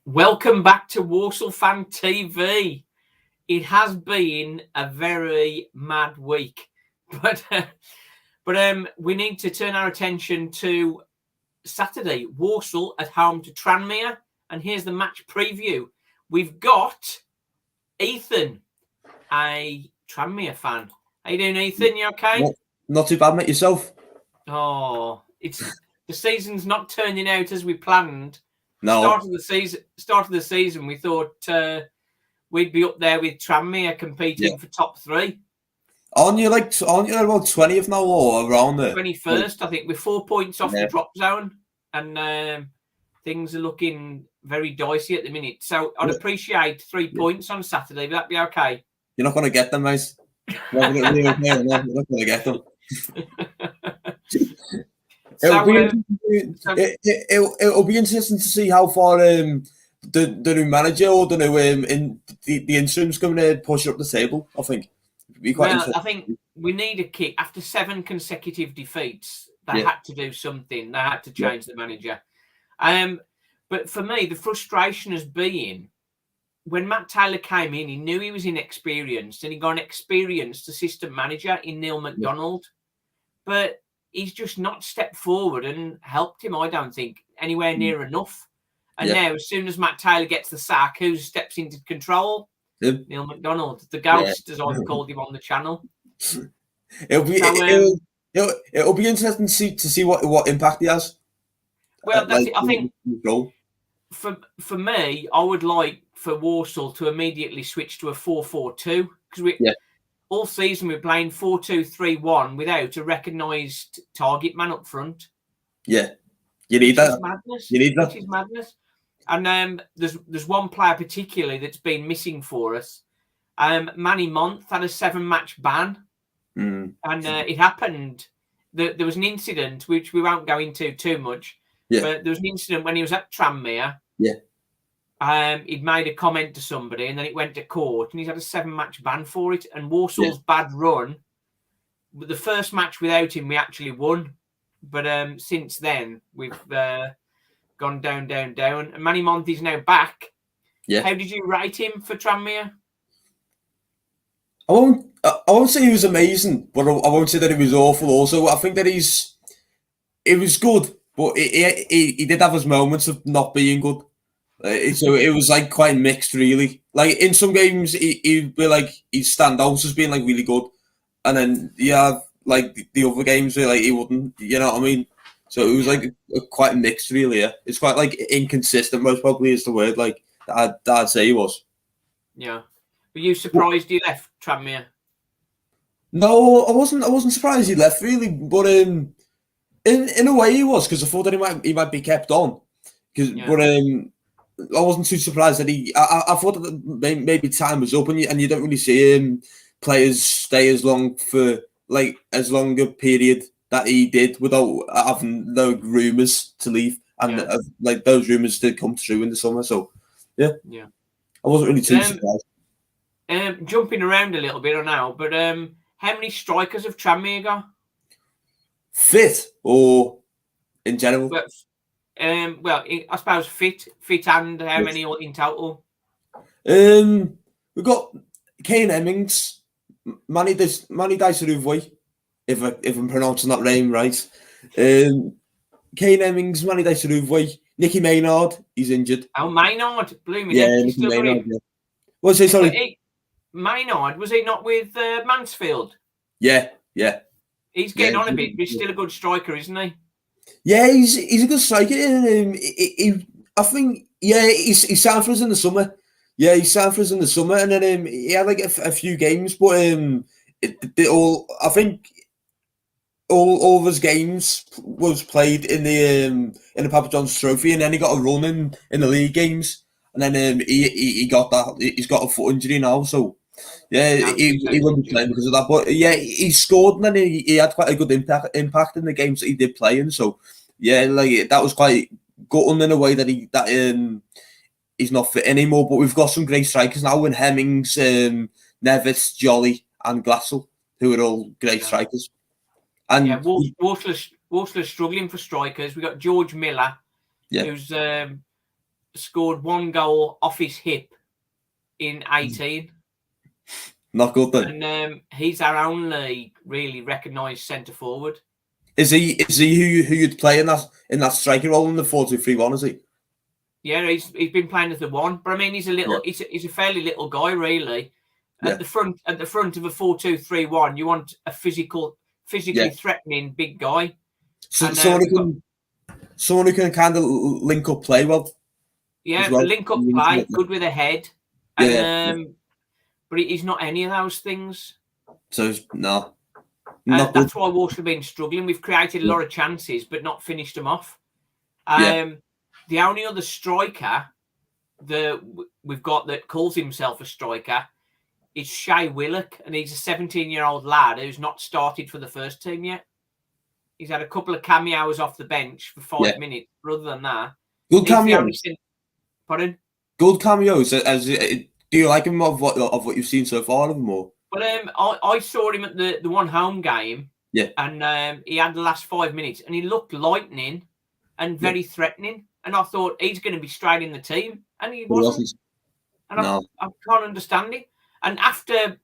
Welcome back to Walsall Fan TV. It has been a very mad week, but we need to turn our attention to Saturday. Walsall at home to Tranmere, and here's the match preview. We've got Ethan, a Tranmere fan. How you doing, Ethan? You okay? Not too bad, mate. Yourself? Oh, the season's not turning out as we planned. No. Start of the season, we thought we'd be up there with Tranmere competing for top three. Aren't you about 20th now or around there? 21st, I think, with 4 points off the drop zone, and things are looking very dicey at the minute. So I'd appreciate 3 points on Saturday. Would that be okay? You're not going to get them, mate. You're not going to get them. It'll be interesting to see how far the new manager or the new the interim's going to push up the table. I think. I think we need a kick after 7 consecutive defeats. They had to do something. They had to change the manager. But for me, the frustration has been when Matt Taylor came in. He knew he was inexperienced, and he got an experienced assistant manager in Neil McDonald, but he's just not stepped forward and helped him, I don't think, anywhere near enough. And now, as soon as Matt Taylor gets the sack, who steps into control? Neil McDonald, the ghost, as I've called him on the channel. It'll be interesting to see what impact he has. Well, that's it. I think for me, I would like for Walsall to immediately switch to a 4-4-2 because all season we're playing 4-2-3-1 without a recognised target man up front. Yeah, you need that. You need that. Which is madness. And there's one player particularly that's been missing for us. Manny Month had a 7-match ban, and it happened. There was an incident which we won't go into too much. But there was an incident when he was at Tranmere. He'd made a comment to somebody, and then it went to court, and he's had a 7-match ban for it. And Walsall's bad run, the first match without him, we actually won. But since then, we've gone down. And Manny Monti is now back. How did you rate him for Tranmere? I won't say he was amazing, but I won't say that he was awful. Also, I think that it was good, but he did have his moments of not being good. So it was like quite mixed, really. Like in some games, he'd be like he'd stand out as being like really good, and then like the other games where like he wouldn't. You know what I mean? So it was like quite mixed, really. Yeah, it's quite like inconsistent. Most probably is the word like I'd say he was. Yeah, were you surprised he left Tranmere? No, I wasn't surprised he left really, but in a way he was because I thought that he might be kept on. I wasn't too surprised that I thought that maybe time was up, and you don't really see players stay as long a period that he did without having no rumours to leave, and like those rumours did come true in the summer. So I wasn't really too surprised. Jumping around a little bit now, but how many strikers have Tranmere got? Fit or in general? Well, I suppose fit and how many in total? We've got Kane Hemmings, Manny Daisaruvoy, if I'm pronouncing that name right. Kane Hemmings, Manny Daisaruvoy, Nicky Maynard, he's injured. Oh, Maynard, blooming. Nicky Maynard. Yeah. What's he? Sorry, Maynard, was he not with Mansfield? Yeah. He's getting on a bit, but he's still a good striker, isn't he? Yeah, he's a good striker. I think he signed for us in the summer. Yeah, he signed for us in the summer, and then he had like a few games, but I think all of his games was played in the Papa John's Trophy, and then he got a run in the league games, and then he got that. He's got a foot injury now, so. Yeah, he wouldn't be playing because of that. But yeah, he scored and then he had quite a good impact in the games that he did play in. So yeah, like that was quite gutting in a way that he's not fit anymore. But we've got some great strikers now in Hemmings, Nevis, Jolly, and Glassell, who are all great strikers. And Walsall's struggling for strikers. We've got George Miller, who's scored 1 goal off his hip in 18. Not good then. And he's our only really recognised centre forward. Is he who you'd play in that striker role in the 4-2-3-1? Is he? Yeah, he's been playing as the one, but I mean he's a fairly little guy really. At the front of a 4-2-3-1, you want a physically threatening big guy. So, someone who can kind of link up play well. Yeah, link up play, good with a head. And, but he's not any of those things. So no. That's why Walsall have been struggling. We've created a lot of chances, but not finished them off. The only other striker that we've got that calls himself a striker is Shay Willock, and he's a 17-year-old lad who's not started for the first team yet. He's had a couple of cameos off the bench for 5 minutes. But other than that, good cameos. Pardon? Good cameos. Do you like him of what you've seen so far of him? Or? Well, I saw him at the one home game. Yeah. And he had the last 5 minutes, and he looked lightning and very threatening. And I thought he's going to be straight in the team, and he wasn't. And I can't understand it. And after,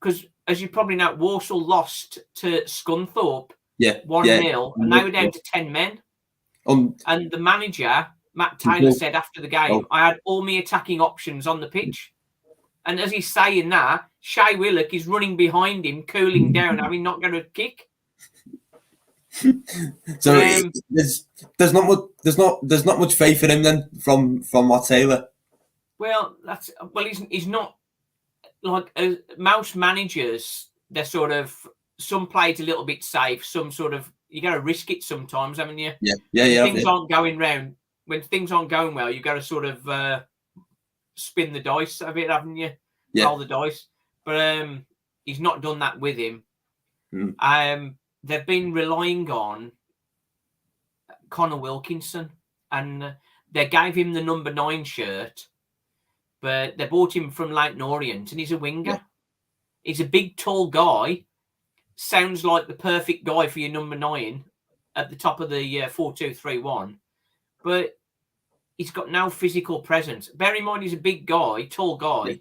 because as you probably know, Walsall lost to Scunthorpe 1-0, and they were down to 10 men. And the manager, Matt Taylor, said after the game, I had all my attacking options on the pitch. And as he's saying that, Shay Willock is running behind him, cooling down, having not got a kick. So there's not much faith in him then from Matt Taylor. Well, he's not like most managers. They're sort of, some plays a little bit safe, some sort of, you got to risk it sometimes, haven't you? Yeah. Things aren't going round. When things aren't going well, you got to sort of spin the dice a bit, haven't you? Yeah. Roll the dice. But he's not done that with him. They've been relying on Connor Wilkinson, and they gave him the number 9 shirt, but they bought him from Leighton Orient, and he's a winger. Yeah. He's a big, tall guy. Sounds like the perfect guy for your number 9 at the top of the 4-2-3-1, but he's got no physical presence. Bear in mind, he's a big guy, tall guy. Yeah.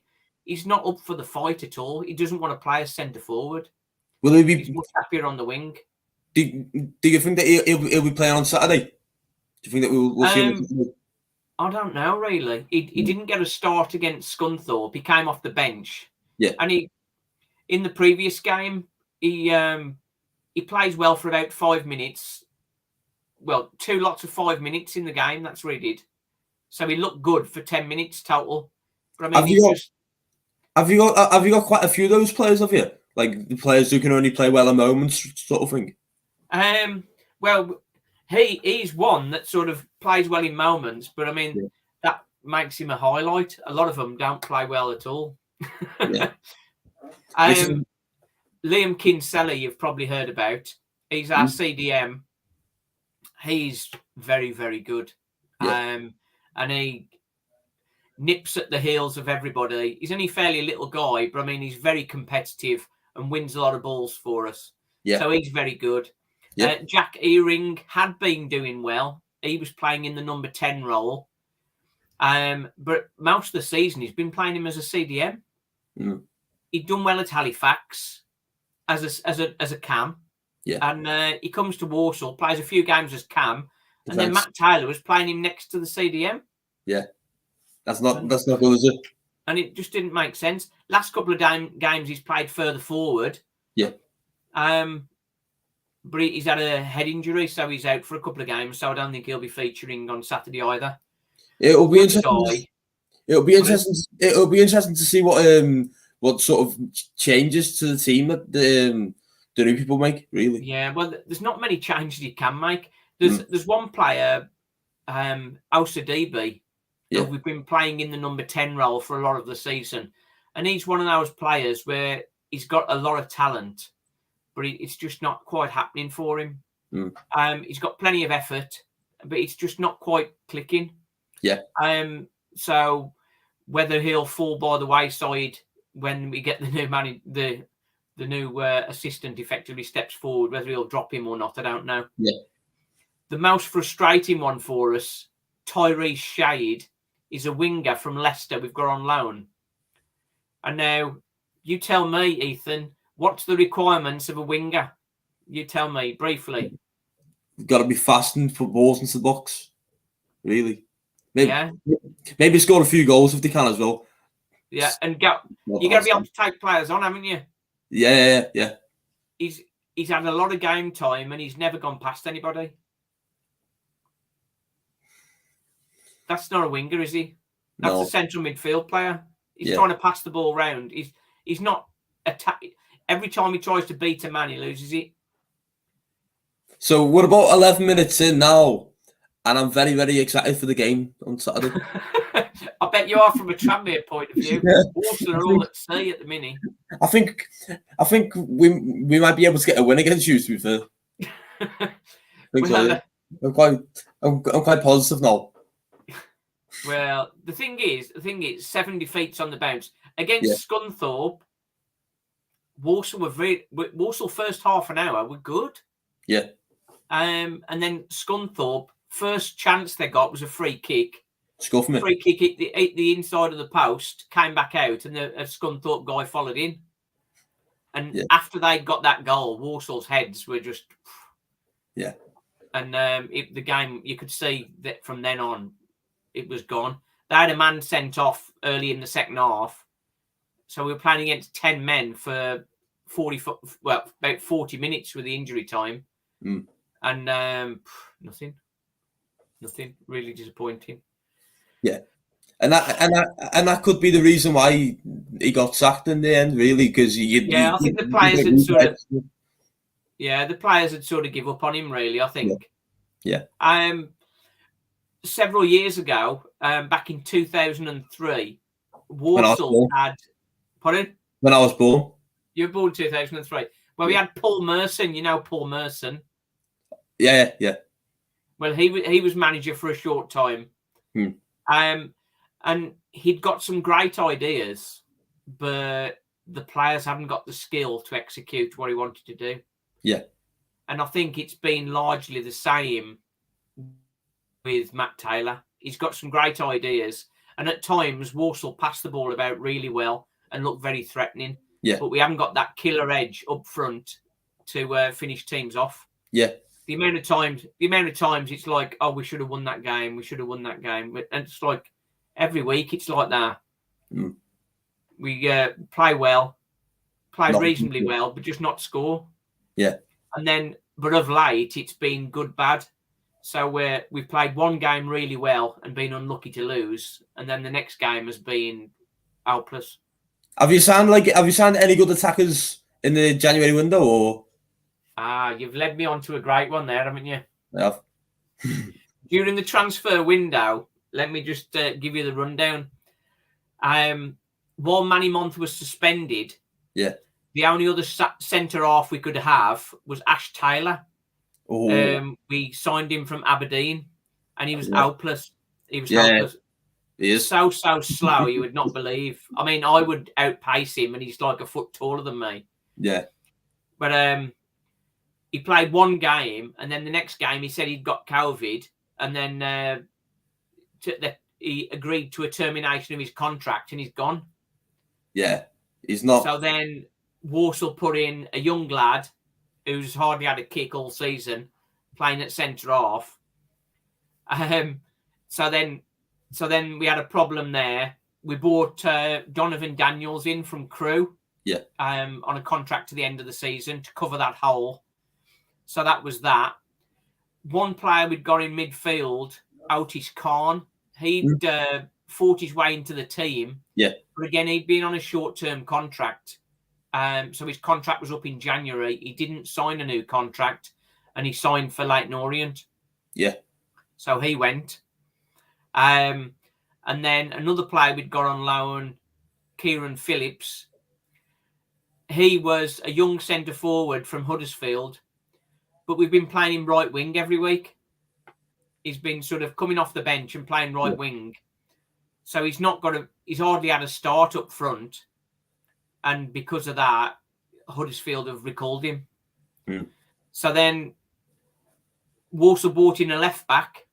He's not up for the fight at all. He doesn't want to play as centre forward. Will he be? He's much happier on the wing. Do you think that he'll be playing on Saturday? Do you think that we'll see him? I don't know, really. He didn't get a start against Scunthorpe. He came off the bench. Yeah. And in the previous game, he plays well for about 5 minutes. Well, 2 lots of 5 minutes in the game. That's what he did. So he looked good for 10 minutes total. But I mean, have you got quite a few of those players? Have you? Like the players who can only play well at moments, sort of thing. Well, he's one that sort of plays well in moments, but I mean that makes him a highlight. A lot of them don't play well at all. Yeah. Liam Kinsella, you've probably heard about. He's our CDM. He's very, very good. Yeah. And he nips at the heels of everybody. He's only a fairly little guy, but I mean he's very competitive and wins a lot of balls for us. Yeah. So he's very good. Yeah. Jack Earing had been doing well. He was playing in the number 10 role. But most of the season he's been playing him as a CDM. He'd done well at Halifax as a cam. Yeah. And he comes to Walsall, plays a few games as cam, and then Matt Taylor was playing him next to the CDM. Yeah. That's not good, is it? And it just didn't make sense. Last couple of games he's played further forward. Yeah. But he's had a head injury, so he's out for a couple of games. So I don't think he'll be featuring on Saturday either. It'll be interesting. It'll be interesting to see what sort of changes to the team that the new people make. Really. Yeah. Well, there's not many changes you can make. There's one player, Osadibe. Yeah. We've been playing in the number 10 role for a lot of the season. And he's one of those players where he's got a lot of talent, but it's just not quite happening for him. He's got plenty of effort, but it's just not quite clicking. Yeah. So whether he'll fall by the wayside when we get the new assistant effectively steps forward, whether he'll drop him or not, I don't know. Yeah. The most frustrating one for us, Tyrese Shade. is a winger from Leicester we've got on loan. And now, you tell me, Ethan, what's the requirements of a winger? You tell me, briefly. You've got to be fast and put balls into the box. Maybe score a few goals if they can as well. Yeah, and you got to be able to take players on, haven't you? Yeah. He's had a lot of game time and he's never gone past anybody. That's not a winger, is he? That's a central midfield player. He's trying to pass the ball around. He's not attack. Every time he tries to beat a man, he loses it. So we're about 11 minutes in now, and I'm very, very excited for the game on Saturday. I bet you are from a Tranmere point of view. Walsall are all at sea at the minute. I think we might be able to get a win against you, to be fair. I'm quite positive now. Well, the thing is, 7 defeats on the bounce against Scunthorpe. Walsall first half an hour were good. Yeah. And then Scunthorpe, first chance they got was a free kick. Scuff me. Free kick hit the inside of the post, came back out, and a Scunthorpe guy followed in. And after they got that goal, Walsall's heads were just... Yeah. And the game, you could see that from then on, it was gone. They had a man sent off early in the second half. So we were playing against 10 men for about 40 minutes with the injury time. Mm. And nothing. Really disappointing. Yeah. And that could be the reason why he got sacked in the end, really, because I think the players had sort of... Yeah, the players had sort of give up on him, really, I think. Yeah. Several years ago, back in 2003, Walsall had... Pardon? When I was born. You were born in 2003. Well, we had Paul Merson. You know Paul Merson? Yeah. Well, he was manager for a short time. And he'd got some great ideas, but the players haven't got the skill to execute what he wanted to do. Yeah. And I think it's been largely the same with Matt Taylor. He's got some great ideas. And at times, Walsall passed the ball about really well and looked very threatening. Yeah. But we haven't got that killer edge up front to finish teams off. Yeah. The amount of times it's like, oh, we should have won that game. And it's like every week it's like that. Mm. We play well, reasonably well, but just not score. Yeah. And then, but of late, it's been good, bad. So we've played one game really well and been unlucky to lose. And then the next game has been hopeless. Have you signed any good attackers in the January window, or? You've led me on to a great one there, haven't you? I have. During the transfer window, let me just give you the rundown. While Manny Month was suspended, the only other centre half we could have was Ash Taylor. Oh. We signed him from Aberdeen, and he was hopeless. He was hopeless. He is so slow, you would not believe. I mean, I would outpace him, and he's like a foot taller than me. Yeah. But he played one game, and then the next game he said he'd got COVID, and then he agreed to a termination of his contract, and he's gone. Yeah, he's not. So then Walsall put in a young lad who's hardly had a kick all season, playing at centre half. So then we had a problem there. We bought Donovan Daniels in from Crewe. Yeah. On a contract to the end of the season to cover that hole. So that was that. One player we'd got in midfield, Otis Khan. He'd fought his way into the team. Yeah. But again, he'd been on a short-term contract. So his contract was up in January. He didn't sign a new contract, and he signed for Leyton Orient. Yeah. So he went. And then another player we'd got on loan, Kieran Phillips. He was a young centre forward from Huddersfield, but we've been playing him right wing every week. He's been sort of coming off the bench and playing right wing. So he's hardly had a start up front. And because of that, Huddersfield have recalled him. Mm. So then Walsall bought in a left back,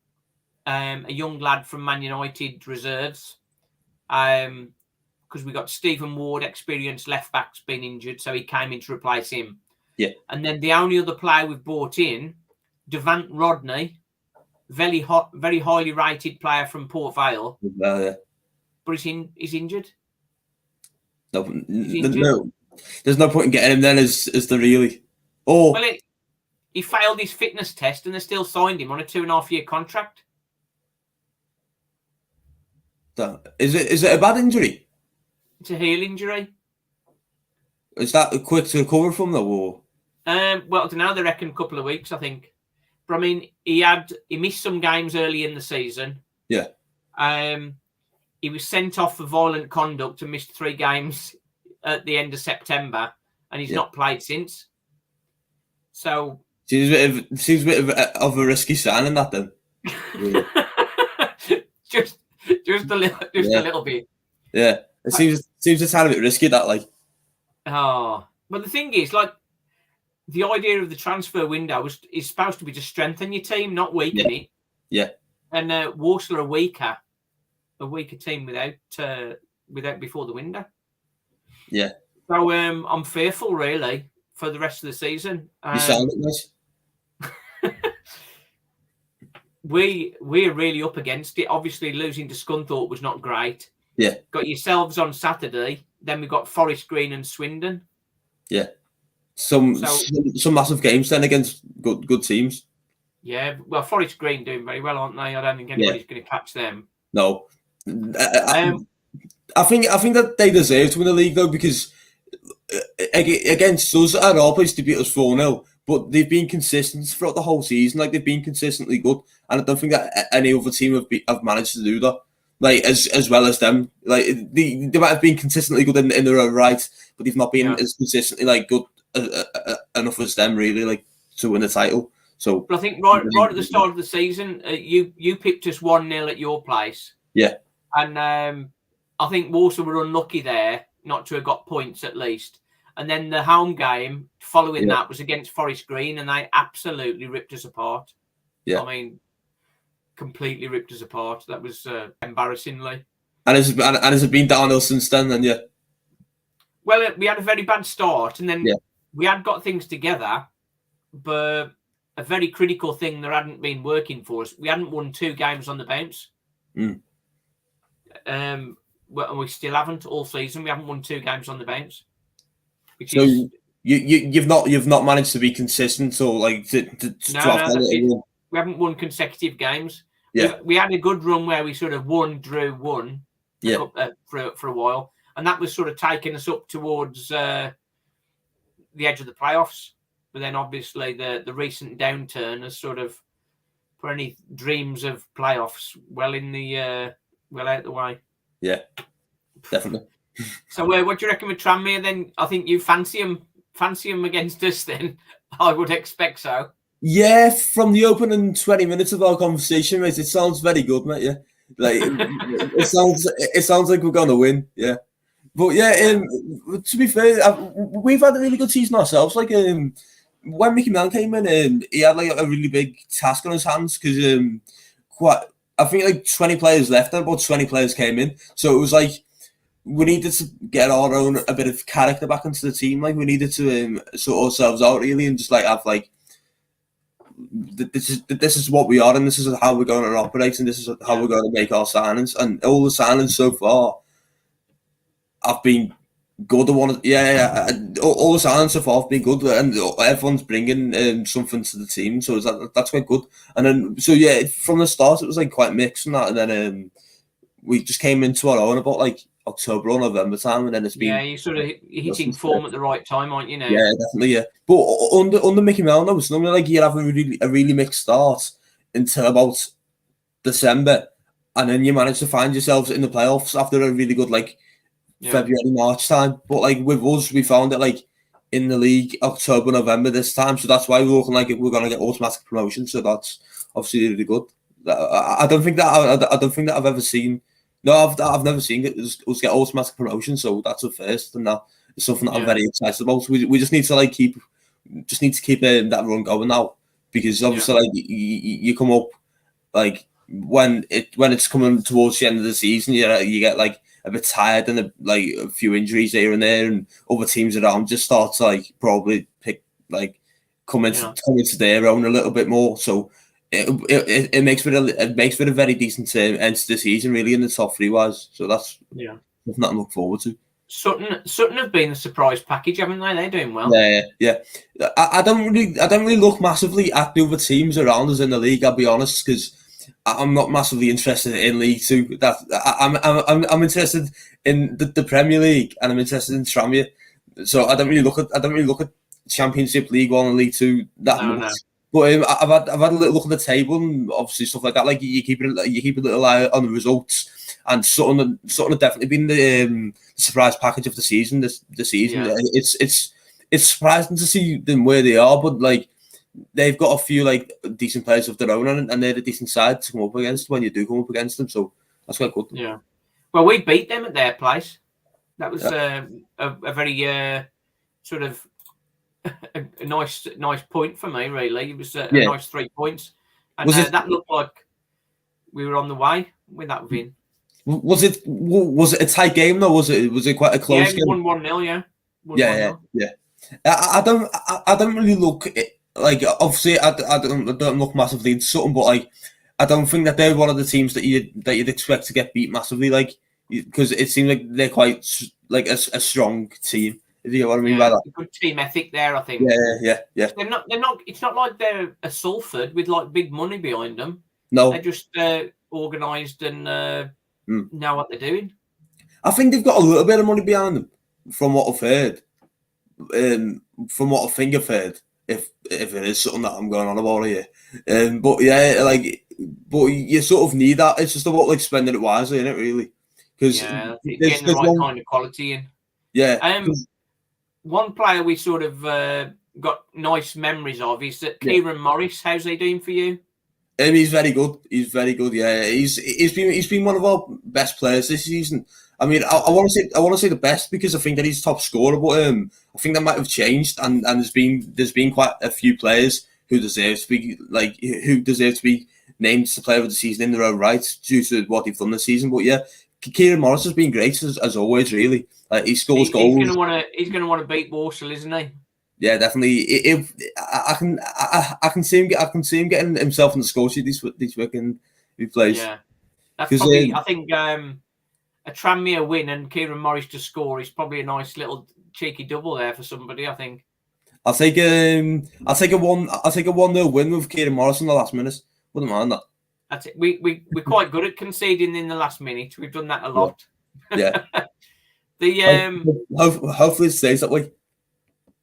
a young lad from Man United reserves. Because we got Stephen Ward, experienced left back's been injured, so he came in to replace him. Yeah. And then the only other player we've brought in, Devant Rodney, very highly rated player from Port Vale. Yeah. But he's injured. No, there's no point in getting him then, is there really? Oh, well, he failed his fitness test, and they still signed him on a 2.5-year contract. Is it a bad injury? It's a heel injury. Is that quick to recover from though? Or? Well, I don't know. They reckon a couple of weeks, I think. But I mean, he missed some games early in the season. Yeah. He was sent off for violent conduct and missed 3 games at the end of September, and he's not played since. So seems a bit of a risky signing, that then. just a little bit. Yeah, it seems a tiny bit risky, that, like. Oh, but the thing is, like, the idea of the transfer window is supposed to be to strengthen your team, not weaken it. Yeah. And Walsall are a weaker team without before the window. Yeah. So I'm fearful, really, for the rest of the season. You sound nice. We're really up against it. Obviously, losing to Scunthorpe was not great. Yeah. Got yourselves on Saturday. Then we've got Forest Green and Swindon. Yeah. Some massive games then against good teams. Yeah. Well, Forest Green doing very well, aren't they? I don't think anybody's going to catch them. No. I think that they deserve to win the league though, because against us at our place to beat us 4-0, but they've been consistent throughout the whole season. Like, they've been consistently good, and I don't think that any other team have managed to do that. Like, as well as them. Like, they might have been consistently good in their own right, but they've not been as consistently like good enough as them, really, like, to win the title. So, but I think right at the start of the season, you picked us 1-0 at your place. Yeah. And I think Walsall were unlucky there not to have got points at least. And then the home game following that was against Forest Green, and they absolutely ripped us apart. Yeah. I mean, completely ripped us apart. That was embarrassingly. And has it been downhill since then? Then yeah. Well, we had a very bad start, and then we had got things together, but a very critical thing that hadn't been working for us. We hadn't won 2 games on the bounce. And we still haven't all season. We haven't won 2 games on the bounce. So you've not managed to be consistent, or like no, we haven't won consecutive games. Yeah, we had a good run where we sort of won. Yeah, for a while, and that was sort of taking us up towards the edge of the playoffs. But then obviously the recent downturn has sort of put any dreams of playoffs well out the way. Yeah, definitely. So what do you reckon with Tranmere then? I think you fancy him against us then. I would expect so. Yeah, from the opening 20 minutes of our conversation, mate, it sounds very good, mate. Yeah, like it sounds like we're gonna win. Yeah, but yeah, to be fair, we've had a really good season ourselves. Like when Mickey Mann came in, he had like a really big task on his hands, because I think like 20 players left and about 20 players came in, so it was like we needed to get a bit of character back into the team. Like, we needed to sort ourselves out, really, and just like have like this is what we are, and this is how we're going to operate, and this is how we're going to make our signings. And all the signings so far have been good. All the signings so far have been good, and everyone's bringing something to the team, so that's quite good. And then from the start it was like quite mixed and that, and then we just came into our own about like October or November time, and then it's been you're sort of hitting form at the right time, aren't you now? Yeah, definitely, yeah. But under Mickey Mellon, it's normally like you have a really mixed start until about December, and then you manage to find yourselves in the playoffs after a really good February, March time. But like with us, we found it like in the league October, November this time, so that's why we're looking like we're going to get automatic promotion. So that's obviously really good. I don't think that I've ever seen. No, I've never seen it. Us get automatic promotion, so that's a first, and that is something that I'm very excited about. So we just need to keep that run going now, because obviously you come up, like when it's coming towards the end of the season, you get like a bit tired and a few injuries here and there, and other teams around just start to like probably come into their own a little bit more. So it makes for a very decent end to the season, really, in the top three wise. So that's something I'm looking forward to. Sutton have been a surprise package, haven't they? They're doing well. Yeah. I don't really look massively at the other teams around us in the league. I'll be honest, because I'm not massively interested in League Two. I'm interested in the Premier League, and I'm interested in Tranmere. So I don't really look at Championship, League One, and League Two that much. No. But I've had a little look at the table and obviously stuff like that. Like you keep a little eye on the results. And Sutton have definitely been the surprise package of the season. This season, it's surprising to see them where they are, but like they've got a few like decent players of their own, and they're a decent side to come up against when you do come up against them. So that's quite good. Yeah. Well, we beat them at their place. That was a very sort of a nice point for me. Really, it was a nice 3 points, and that looked like we were on the way with that win. Was it a tight game though? Was it quite a close game? 1-0, yeah. I don't really look like, obviously I don't look massively into Sutton, but like I don't think that they're one of the teams that you'd expect to get beat massively, like, because it seems like they're quite like a strong team. If you know what I mean by that. Good team ethic there, I think. Yeah. They're not. It's not like they're a Salford with like big money behind them. No, they're just organised and know what they're doing. I think they've got a little bit of money behind them, from what I've heard. From what I think I've heard, if it is something that I'm going on about here, but you sort of need that. It's just about like spending it wisely, isn't it? Really, because getting the right kind of quality in. Yeah. One player we sort of got nice memories of is that Kieran Morris. How's he doing for you? He's very good. Yeah, he's been one of our best players this season. I mean, I want to say the best because I think that he's top scorer, but I think that might have changed, and there's been quite a few players who deserve to be named the player of the season in their own right due to what they've done this season. But yeah, Kieran Morris has been great as always. Really, like he scores goals. He's going to want to beat Walsall, isn't he? Yeah, definitely. I can see him getting himself in the score sheet this weekend. He plays. Yeah, that's probably. I think a Tranmere win and Kieran Morris to score is probably a nice little cheeky double there for somebody. I think. I'll take a 1-0 win with Kieran Morris in the last minute. Wouldn't mind that. That's it. We're quite good at conceding in the last minute. We've done that a lot. Yeah. Hopefully it stays that way.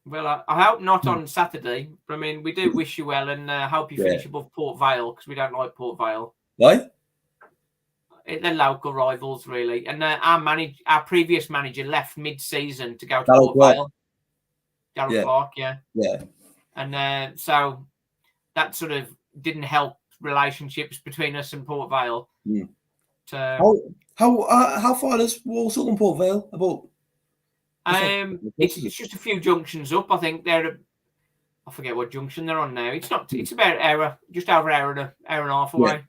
Well, I hope not on Saturday. But I mean, we do wish you well and hope you finish above Port Vale because we don't like Port Vale. Why? They're local rivals, really. And our previous manager left mid-season to go to Port Vale. Darryl Clark, yeah. And so that sort of didn't help relationships between us and Port Vale. How far is Walsall and Port Vale? About. It's just a few junctions up. I think I forget what junction they're on now. It's not. It's about just over an hour and a half away.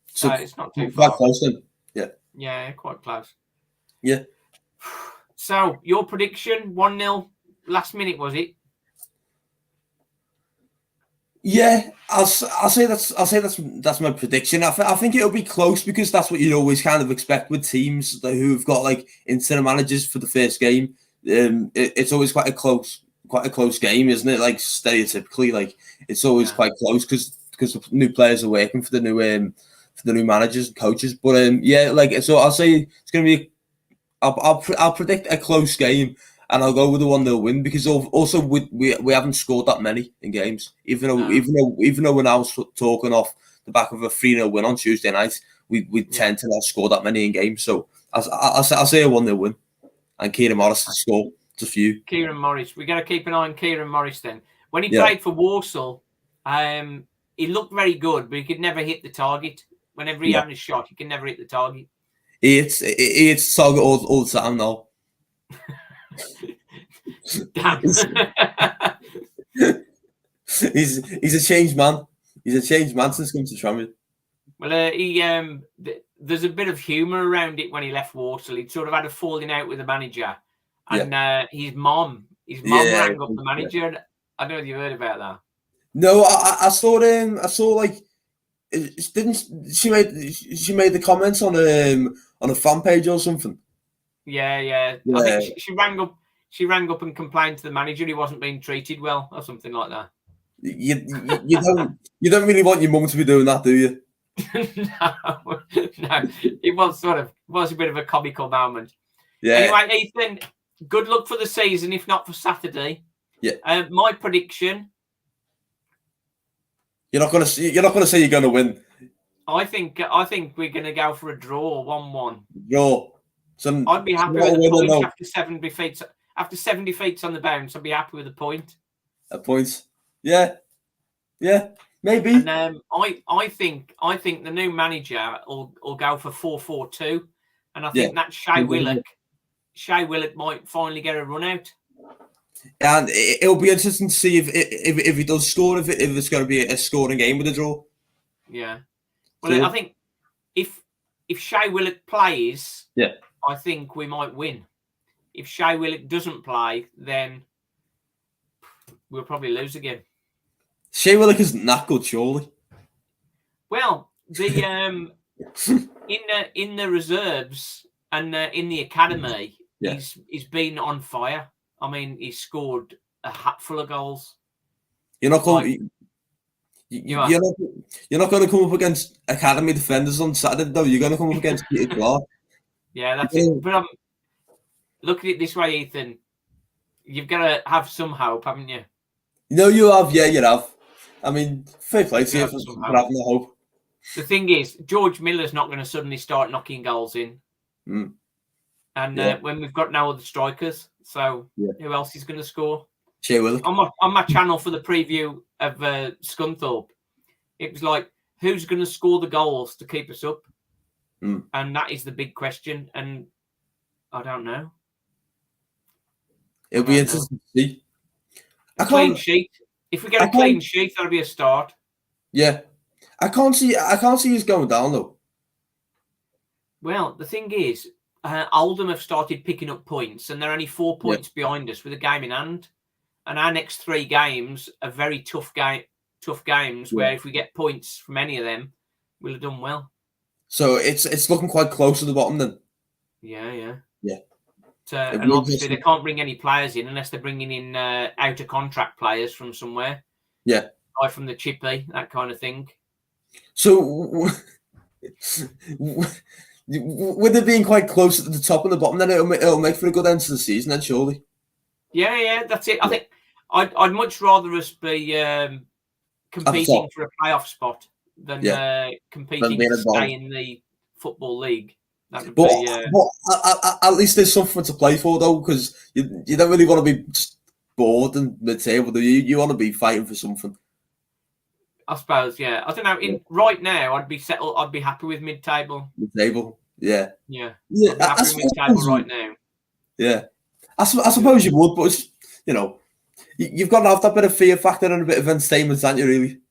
So it's not too far. Quite close then. Yeah. Yeah, quite close. Yeah. So your prediction: 1-0 last minute, was it? Yeah, I'll say that's my prediction. I think it'll be close because that's what you always kind of expect with teams who've got like interim managers for the first game. It's always quite a close game, isn't it? Like stereotypically, like it's always quite close because the new players are working for the new managers and coaches. But so I'll say it's going to be. I'll predict a close game, and I'll go with a 1-0 win because also we haven't scored that many in games. Even though we're now talking off the back of a 3-0 win on Tuesday night, we tend to not score that many in games. So I'll say a 1-0 win. And Kieran Morris to score just a few. Kieran Morris. We got to keep an eye on Kieran Morris then. When he played for Walsall, he looked very good, but he could never hit the target. Whenever he had a shot, he could never hit the target. He hits target all the time now. Damn. He's a changed man. He's a changed man since coming to Tranmere. Well, there's a bit of humour around it when he left Walsall. He'd sort of had a falling out with the manager, and his mom rang up the manager. And I don't know if you heard about that. No, I saw like, didn't she made the comments on a fan page or something? Yeah. I think she rang up. She rang up and complained to the manager he wasn't being treated well or something like that. You don't really want your mum to be doing that, do you? No. It was a bit of a comical moment. Yeah. Anyway, Ethan, good luck for the season, if not for Saturday. Yeah. My prediction. You're not gonna say you're gonna win. I think we're gonna go for a draw, 1-1. Draw. So I'd be happy with a point after 7 defeats. After 7 defeats on the bounce, I'd be happy with a point. A point. Yeah. Maybe. And I think the new manager will go for 4-4-2, and I think that Shea Willock might finally get a run out. And it'll be interesting to see if he does score, if it's going to be a scoring game with a draw. Yeah. Well, I think if Shea Willock plays, I think we might win. If Shea Willock doesn't play, then we'll probably lose again. Shea Willock isn't that good, surely. Well, the in the reserves and in the academy, he's been on fire. I mean, he scored a hatful of goals. You're not going to come up against academy defenders on Saturday, though. You're going to come up against Peter Clark. Yeah, that's it. But look at it this way, Ethan. You've got to have some hope, haven't you? No, you have. Yeah, you have. I mean, fair play to you for having the hope. The thing is, George Miller's not going to suddenly start knocking goals in. And when we've got no other strikers, so who else is going to score? Shea Willock. On my channel for the preview of Scunthorpe, it was like, who's going to score the goals to keep us up? And that is the big question. And I don't know. It'll be interesting to see. A clean sheet. If we get a clean sheet, that'll be a start. Yeah. I can't see us going down, though. Well, the thing is, Oldham have started picking up points, and they're only 4 points behind us with a game in hand. And our next 3 games are very tough games where if we get points from any of them, we'll have done well. So it's looking quite close to the bottom then. Yeah. And obviously they can't bring any players in unless they're bringing in out of contract players from somewhere. Yeah. Like from the Chippy, that kind of thing. So with it being quite close at the top and the bottom, then it'll make for a good end to the season then, surely. Yeah, that's it. I think I'd much rather us be competing for a playoff spot than competing to stay in the Football League. That would but at least there's something to play for, though, because you don't really want to be just bored and mid-table, do you? You want to be fighting for something. I suppose, yeah. I don't know. Right now, I'd be settled. I'd be happy with mid-table. Mid-table, yeah. I'd be happy with mid-table right now. Yeah, I suppose you would, but it's, you've got to have that bit of fear factor and a bit of entertainment, haven't you? Really.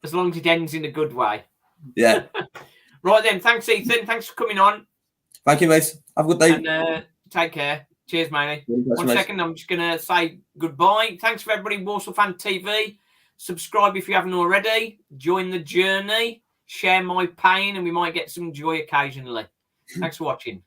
As long as it ends in a good way. Yeah. Right then. Thanks, Ethan. Thanks for coming on. Thank you, mate. Have a good day. And take care. Cheers, matey. One second. I'm just going to say goodbye. Thanks for everybody. Walsall Fan TV. Subscribe if you haven't already. Join the journey. Share my pain, and we might get some joy occasionally. Thanks for watching.